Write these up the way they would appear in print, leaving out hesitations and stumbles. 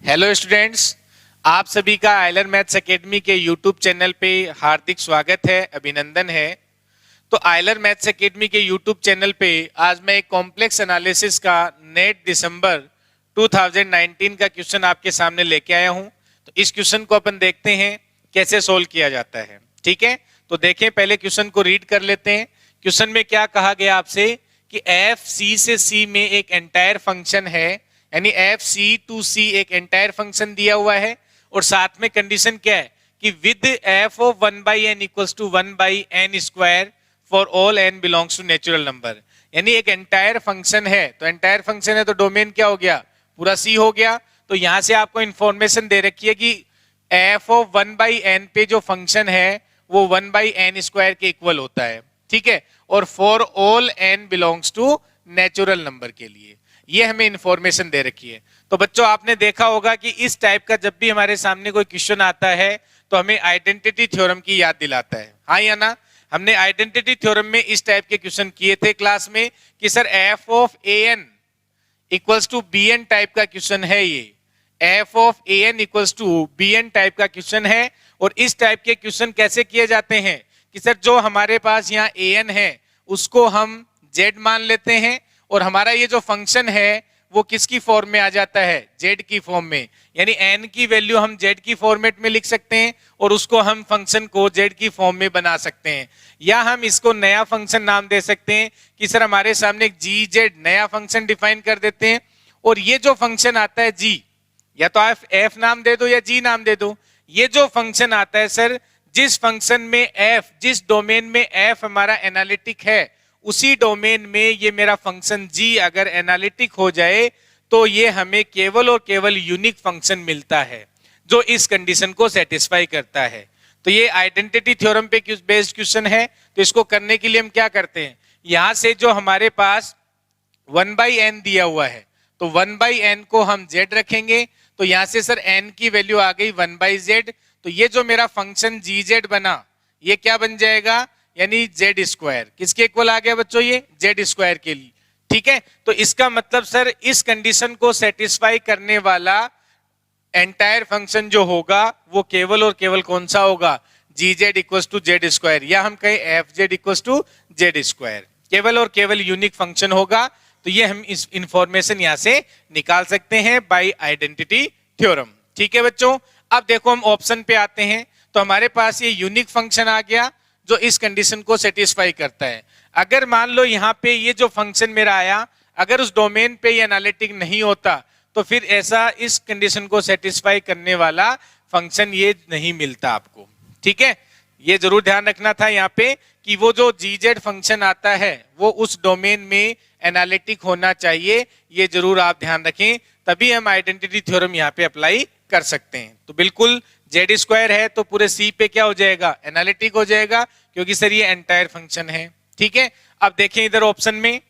Hello students, आप सभी का आइलर मैथ्स एकेडमी के यूट्यूब चैनल पे हार्दिक स्वागत है, अभिनंदन है। तो आइलर मैथ्स एकेडमी के यूट्यूब चैनल पे आज मैं एक कॉम्प्लेक्स एनालिसिस का नेट दिसंबर 2019 का क्वेश्चन आपके सामने लेके आया हूं। तो इस क्वेश्चन को अपन देखते हैं कैसे सोल्व किया जाता है। ठीक है, तो देखें, पहले क्वेश्चन को रीड कर लेते हैं। क्वेश्चन में क्या कहा गया आपसे कि एफ सी से सी में एक एंटायर फंक्शन है, यानी एफ सी टू सी एक एंटायर फंक्शन दिया हुआ है और साथ में कंडीशन क्या है कि with F of 1/n equals to 1/n square for all n belongs to natural number. यानी एक एंटायर फंक्शन है, तो एंटायर फंक्शन है तो डोमेन क्या हो गया, पूरा सी हो गया। तो यहां से आपको इंफॉर्मेशन दे रखी है कि एफ ऑफ 1/n पे जो फंक्शन है वो 1/n स्क्वायर के इक्वल होता है। ठीक है, और for all n belongs to natural number के लिए ये हमें इंफॉर्मेशन दे रखी है। तो बच्चों, आपने देखा होगा कि इस टाइप का जब भी हमारे सामने कोई क्वेश्चन आता है तो हमें आइडेंटिटी थ्योरम की याद दिलाता है, हाँ या ना। हमने आइडेंटिटी थ्योरम में इस टाइप के क्वेश्चन किए थे क्लास में कि sir F of A N equals to B N type का क्वेश्चन है। ये F of A N equals to B N type का क्वेश्चन है। और इस टाइप के क्वेश्चन कैसे किए जाते हैं कि सर जो हमारे पास यहाँ ए एन है उसको हम जेड मान लेते हैं और हमारा ये जो फंक्शन है वो किसकी फॉर्म में आ जाता है, जेड की फॉर्म में। यानी एन की वैल्यू हम जेड की फॉर्मेट में लिख सकते हैं और उसको हम फंक्शन को जेड की फॉर्म में बना सकते हैं। या हम इसको नया फंक्शन नाम दे सकते हैं कि सर हमारे सामने एक जी जेड नया फंक्शन डिफाइन कर देते हैं और ये जो फंक्शन आता है जी, या तो आप एफ नाम दे दो या जी नाम दे दो। ये जो फंक्शन आता है सर, जिस फंक्शन में एफ, जिस डोमेन में एफ हमारा एनालिटिक है उसी डोमेन में ये मेरा फंक्शन जी अगर एनालिटिक हो जाए तो ये हमें केवल और केवल यूनिक फंक्शन मिलता है जो इस कंडीशन को सेटिस्फाई करता है। तो ये आइडेंटिटी थ्योरम पे बेस्ड क्वेश्चन है। तो इसको करने के लिए हम क्या करते हैं, यहां से जो हमारे पास 1/n दिया हुआ है तो 1/n को हम z रखेंगे। तो यहां से सर n की वैल्यू आ गई 1/z। तो ये जो मेरा फंक्शन gz बना ये क्या बन जाएगा, यानी जेड स्क्वायर। किसके इक्वल आ गया बच्चों, ये जेड स्क्वायर के लिए। ठीक है, तो इसका मतलब सर इस कंडीशन को सेटिस्फाई करने वाला एंटायर फंक्शन जो होगा वो केवल और केवल कौन सा होगा, G Z equal to Z square, या हम कहें F Z equal to Z square. केवल और केवल यूनिक फंक्शन होगा। तो ये हम इस इंफॉर्मेशन यहां से निकाल सकते हैं बाय आइडेंटिटी थ्योरम। ठीक है बच्चों, अब देखो हम ऑप्शन पे आते हैं। तो हमारे पास ये यूनिक फंक्शन आ गया जो इस कंडीशन को सेटिस्फाई करता है। अगर मान लो यहाँ पे ये जो फंक्शन मेरा आया अगर उस डोमेन पे ये एनालिटिक नहीं होता तो फिर ऐसा इस कंडीशन को सेटिस्फाई करने वाला फंक्शन ये नहीं मिलता आपको। ठीक है, ये जरूर ध्यान रखना था यहाँ पे कि वो जो जीजेड फंक्शन आता है वो उस डोमेन में एनालिटिक होना चाहिए, ये जरूर आप ध्यान रखें, तभी हम आइडेंटिटी थ्योरम यहाँ पे अप्लाई कर सकते हैं। तो बिल्कुल जेड स्क्वायर है तो पूरे सी पे क्या हो जाएगा, एनालिटिक हो जाएगा, क्योंकि सर ये एंटायर फंक्शन है। ठीक है, अब देखें इधर ऑप्शन में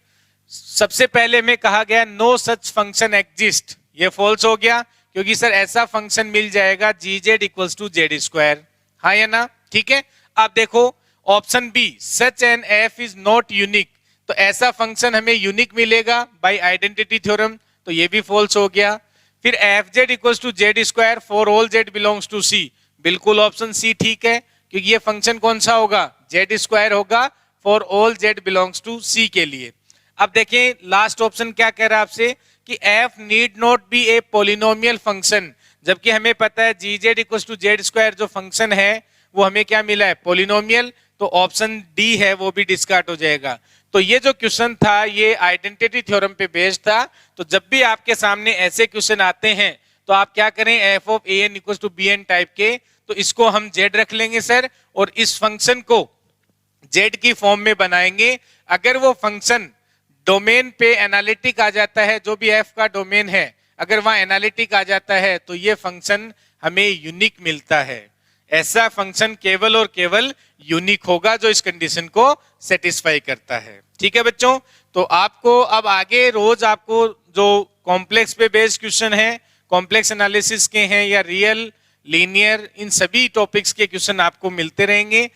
सबसे पहले में कहा गया नो सच फंक्शन एग्जिस्ट, ये फॉल्स हो गया क्योंकि सर ऐसा फंक्शन मिल जाएगा G Z equals to Z square, हाँ या ना। ठीक है, अब देखो option B such an F is not unique, तो ऐसा फंक्शन हमें यूनिक मिलेगा बाय आइडेंटिटी थ्योरम, तो ये भी फॉल्स हो गया। फिर F Z equals to Z square for all Z belongs to C, बिल्कुल ऑप्शन सी ठीक है क्योंकि ये फंक्शन कौन सा होगा, जेड स्क्वायर होगा for all Z belongs to C के लिए। अब देखें लास्ट ऑप्शन क्या कह रहा है आपसे कि F need not be a polynomial function, जबकि हमें पता है G Z equals to Z square जो फंक्शन है वो हमें क्या मिला है, पोलिनोमियल। तो ऑप्शन डी है वो भी डिस्कार्ड हो जाएगा। तो ये जो क्वेश्चन था ये आइडेंटिटी थ्योरम पे बेस्ड था। तो जब भी आपके सामने ऐसे क्वेश्चन आते हैं तो आप क्या करें, F of A N equal to B N type के, तो इसको हम जेड रख लेंगे सर और इस फंक्शन को जेड की फॉर्म में बनाएंगे। अगर वो फंक्शन डोमेन पे एनालिटिक आ जाता है, जो भी एफ का डोमेन है अगर वहां एनालिटिक आ जाता है तो ये फंक्शन हमें यूनिक मिलता है। ऐसा फंक्शन केवल और केवल यूनिक होगा जो इस कंडीशन को सेटिस्फाई करता है। ठीक है बच्चों, तो आपको अब आगे रोज आपको जो कॉम्प्लेक्स पे बेस्ड क्वेश्चन है, कॉम्प्लेक्स एनालिसिस के हैं या रियल लीनियर, इन सभी टॉपिक्स के क्वेश्चन आपको मिलते रहेंगे।